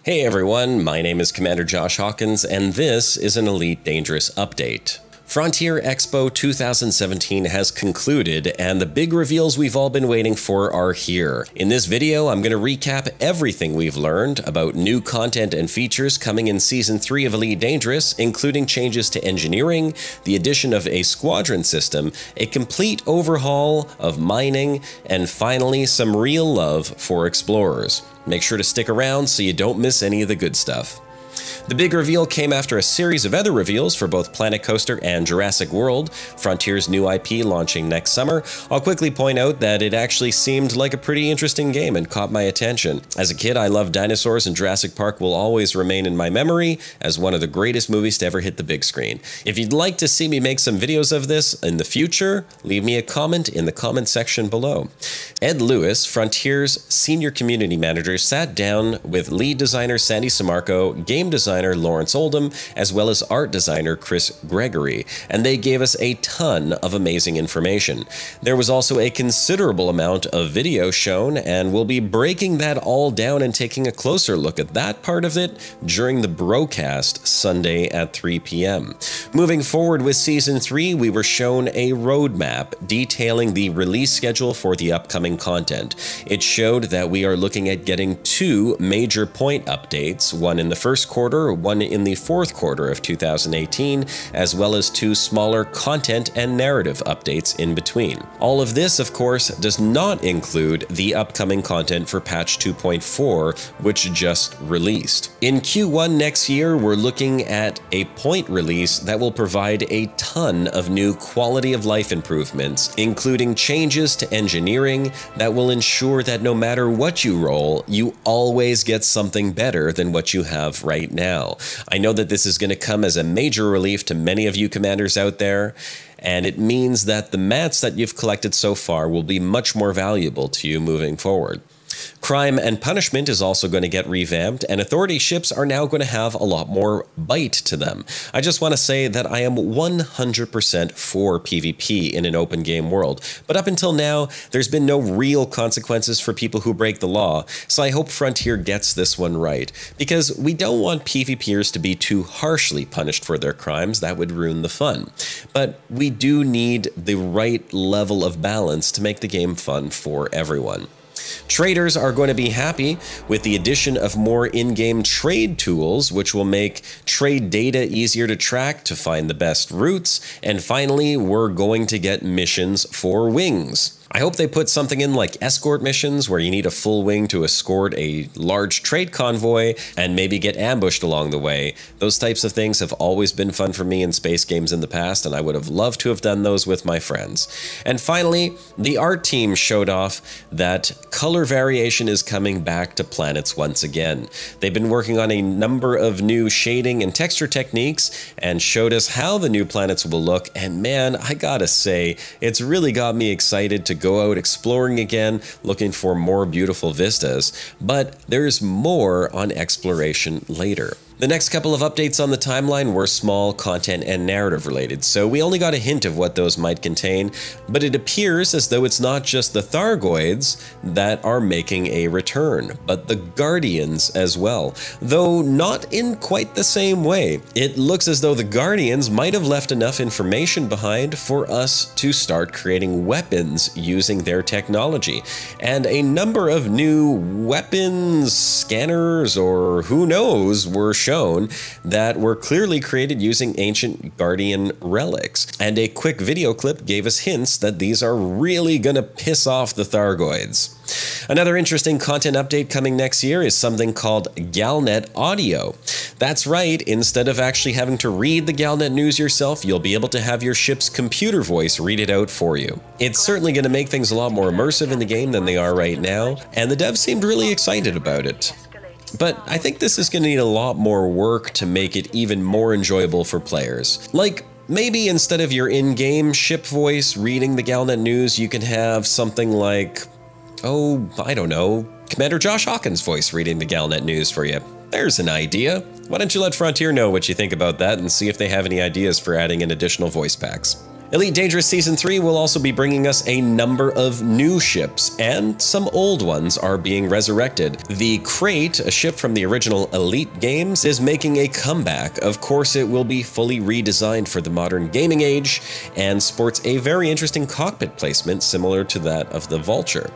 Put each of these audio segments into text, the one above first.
Hey everyone, my name is Commander Josh Hawkins, and this is an Elite Dangerous update. Frontier Expo 2017 has concluded, and the big reveals we've all been waiting for are here. In this video, I'm going to recap everything we've learned about new content and features coming in Season 3 of Elite Dangerous, including changes to engineering, the addition of a squadron system, a complete overhaul of mining, and finally some real love for explorers. Make sure to stick around so you don't miss any of the good stuff. The big reveal came after a series of other reveals for both Planet Coaster and Jurassic World, Frontier's new IP launching next summer. I'll quickly point out that it actually seemed like a pretty interesting game and caught my attention. As a kid, I loved dinosaurs, and Jurassic Park will always remain in my memory as one of the greatest movies to ever hit the big screen. If you'd like to see me make some videos of this in the future, leave me a comment in the comment section below. Ed Lewis, Frontier's senior community manager, sat down with lead designer Sandy Samarco, game designer Lawrence Oldham, as well as art designer Chris Gregory, and they gave us a ton of amazing information. There was also a considerable amount of video shown, and we'll be breaking that all down and taking a closer look at that part of it during the broadcast Sunday at 3 p.m. Moving forward with Season 3, we were shown a roadmap detailing the release schedule for the upcoming content. It showed that we are looking at getting 2 major point updates, one in the first quarter, one in the fourth quarter of 2018, as well as 2 smaller content and narrative updates in between. All of this, of course, does not include the upcoming content for patch 2.4, which just released. In Q1 next year, we're looking at a point release that will provide a ton of new quality of life improvements, including changes to engineering that will ensure that no matter what you roll, you always get something better than what you have right now. I know that this is going to come as a major relief to many of you commanders out there, and it means that the mats that you've collected so far will be much more valuable to you moving forward. Crime and Punishment is also going to get revamped, and Authority ships are now going to have a lot more bite to them. I just want to say that I am 100% for PvP in an open game world, but up until now, there's been no real consequences for people who break the law, so I hope Frontier gets this one right, because we don't want PvPers to be too harshly punished for their crimes. That would ruin the fun. But we do need the right level of balance to make the game fun for everyone. Traders are going to be happy with the addition of more in-game trade tools, which will make trade data easier to track to find the best routes. And finally, we're going to get missions for wings. I hope they put something in like escort missions where you need a full wing to escort a large trade convoy and maybe get ambushed along the way. Those types of things have always been fun for me in space games in the past, and I would have loved to have done those with my friends. And finally, the art team showed off that color variation is coming back to planets once again. They've been working on a number of new shading and texture techniques and showed us how the new planets will look, and man, I gotta say, it's really got me excited to go out exploring again, looking for more beautiful vistas, but there's more on exploration later. The next couple of updates on the timeline were small, content and narrative related, so we only got a hint of what those might contain, but it appears as though it's not just the Thargoids that are making a return, but the Guardians as well, though not in quite the same way. It looks as though the Guardians might have left enough information behind for us to start creating weapons using their technology, and a number of new weapons, scanners, or who knows, were shown that were clearly created using ancient Guardian relics. And a quick video clip gave us hints that these are really gonna piss off the Thargoids. Another interesting content update coming next year is something called Galnet Audio. That's right, instead of actually having to read the Galnet news yourself, you'll be able to have your ship's computer voice read it out for you. It's certainly going to make things a lot more immersive in the game than they are right now, and the devs seemed really excited about it. But I think this is going to need a lot more work to make it even more enjoyable for players. Like, maybe instead of your in-game ship voice reading the Galnet news, you can have something like, oh, I don't know, Commander Josh Hawkins' voice reading the Galnet news for you. There's an idea. Why don't you let Frontier know what you think about that and see if they have any ideas for adding in additional voice packs. Elite Dangerous Season 3 will also be bringing us a number of new ships, and some old ones are being resurrected. The Krait, a ship from the original Elite games, is making a comeback. Of course, it will be fully redesigned for the modern gaming age, and sports a very interesting cockpit placement similar to that of the Vulture.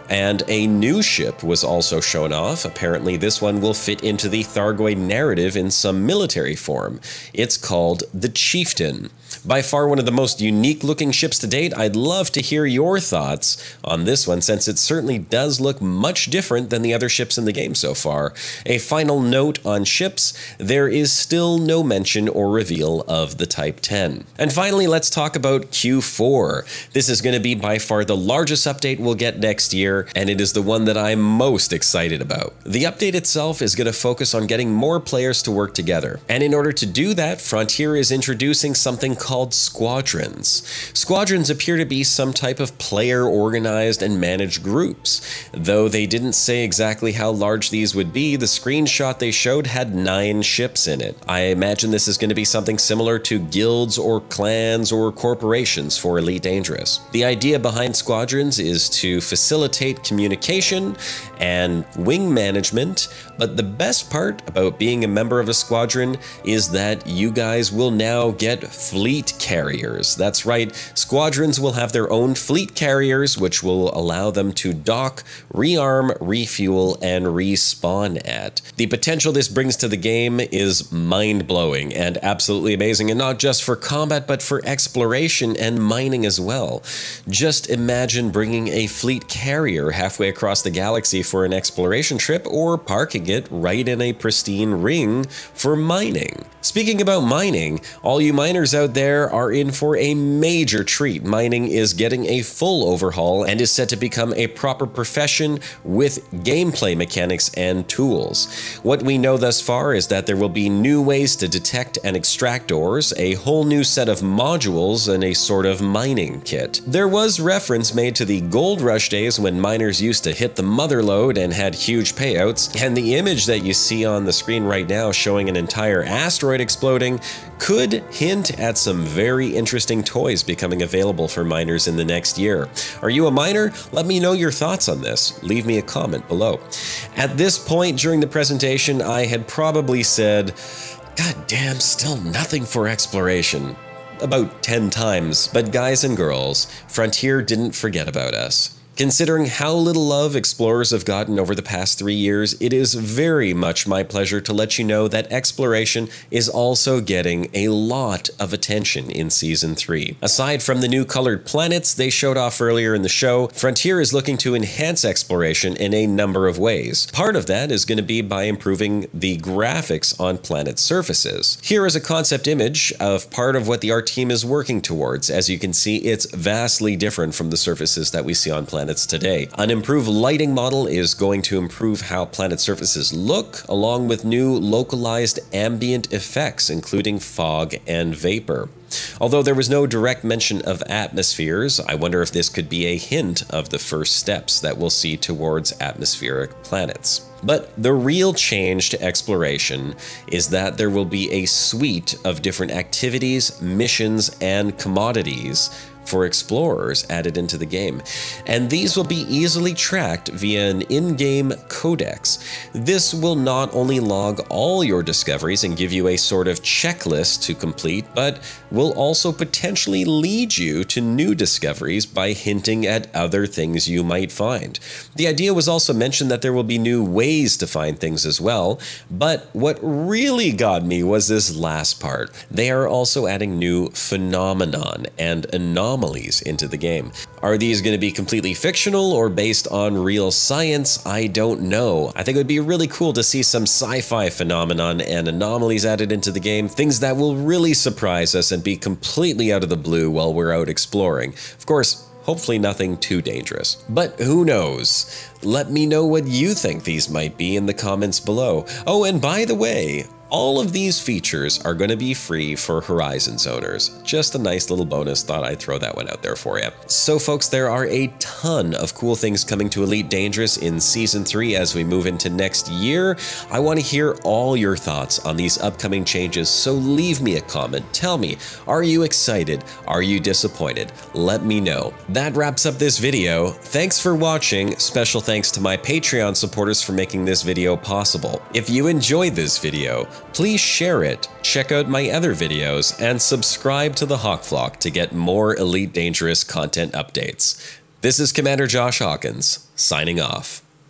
And a new ship was also shown off. Apparently this one will fit into the Thargoid narrative in some military form. It's called the Chieftan. By far one of the most unique looking ships to date. I'd love to hear your thoughts on this one, since it certainly does look much different than the other ships in the game so far. A final note on ships, there is still no mention or reveal of the Type 10. And finally, let's talk about Q4. This is going to be by far the largest update we'll get next year, and it is the one that I'm most excited about. The update itself is going to focus on getting more players to work together. And in order to do that, Frontier is introducing something called Squadrons. Squadrons appear to be some type of player-organized and managed groups. Though they didn't say exactly how large these would be, the screenshot they showed had 9 ships in it. I imagine this is going to be something similar to guilds or clans or corporations for Elite Dangerous. The idea behind Squadrons is to facilitate communication and wing management, but the best part about being a member of a squadron is that you guys will now get fleet carriers. That's right, squadrons will have their own fleet carriers, which will allow them to dock, rearm, refuel, and respawn at. The potential this brings to the game is mind-blowing and absolutely amazing, and not just for combat, but for exploration and mining as well. Just imagine bringing a fleet carrier halfway across the galaxy for an exploration trip, or parking it right in a pristine ring for mining. Speaking about mining, all you miners out there are in for a major treat. Mining is getting a full overhaul and is set to become a proper profession with gameplay mechanics and tools. What we know thus far is that there will be new ways to detect and extract ores, a whole new set of modules, and a sort of mining kit. There was reference made to the gold rush days when miners used to hit the mother lode and had huge payouts, and the image that you see on the screen right now showing an entire asteroid exploding could hint at some very interesting toys becoming available for miners in the next year. Are you a miner? Let me know your thoughts on this. Leave me a comment below. At this point during the presentation, I had probably said, "God damn, still nothing for exploration," about 10 times, but guys and girls, Frontier didn't forget about us. Considering how little love explorers have gotten over the past 3 years, it is very much my pleasure to let you know that exploration is also getting a lot of attention in Season 3. Aside from the new colored planets they showed off earlier in the show, Frontier is looking to enhance exploration in a number of ways. Part of that is going to be by improving the graphics on planet surfaces. Here is a concept image of part of what the art team is working towards. As you can see, it's vastly different from the surfaces that we see on planets today. An improved lighting model is going to improve how planet surfaces look, along with new localized ambient effects, including fog and vapor. Although there was no direct mention of atmospheres, I wonder if this could be a hint of the first steps that we'll see towards atmospheric planets. But the real change to exploration is that there will be a suite of different activities, missions, and commodities for explorers added into the game, and these will be easily tracked via an in-game codex. This will not only log all your discoveries and give you a sort of checklist to complete, but will also potentially lead you to new discoveries by hinting at other things you might find. The idea was also mentioned that there will be new ways to find things as well, but what really got me was this last part. They are also adding new phenomenon and anomalies into the game. Are these going to be completely fictional or based on real science? I don't know. I think it would be really cool to see some sci-fi phenomenon and anomalies added into the game, things that will really surprise us and be completely out of the blue while we're out exploring. Of course, hopefully nothing too dangerous. But who knows? Let me know what you think these might be in the comments below. Oh, and by the way, All of these features are going to be free for Horizons owners. Just a nice little bonus, thought I'd throw that one out there for you. So folks, there are a ton of cool things coming to Elite Dangerous in Season 3 as we move into next year. I want to hear all your thoughts on these upcoming changes, so leave me a comment. Tell me, are you excited? Are you disappointed? Let me know. That wraps up this video. Thanks for watching. Special thanks to my Patreon supporters for making this video possible. If you enjoyed this video, please share it, check out my other videos, and subscribe to the Hawk Flock to get more Elite Dangerous content updates. This is Commander Josh Hawkins, signing off.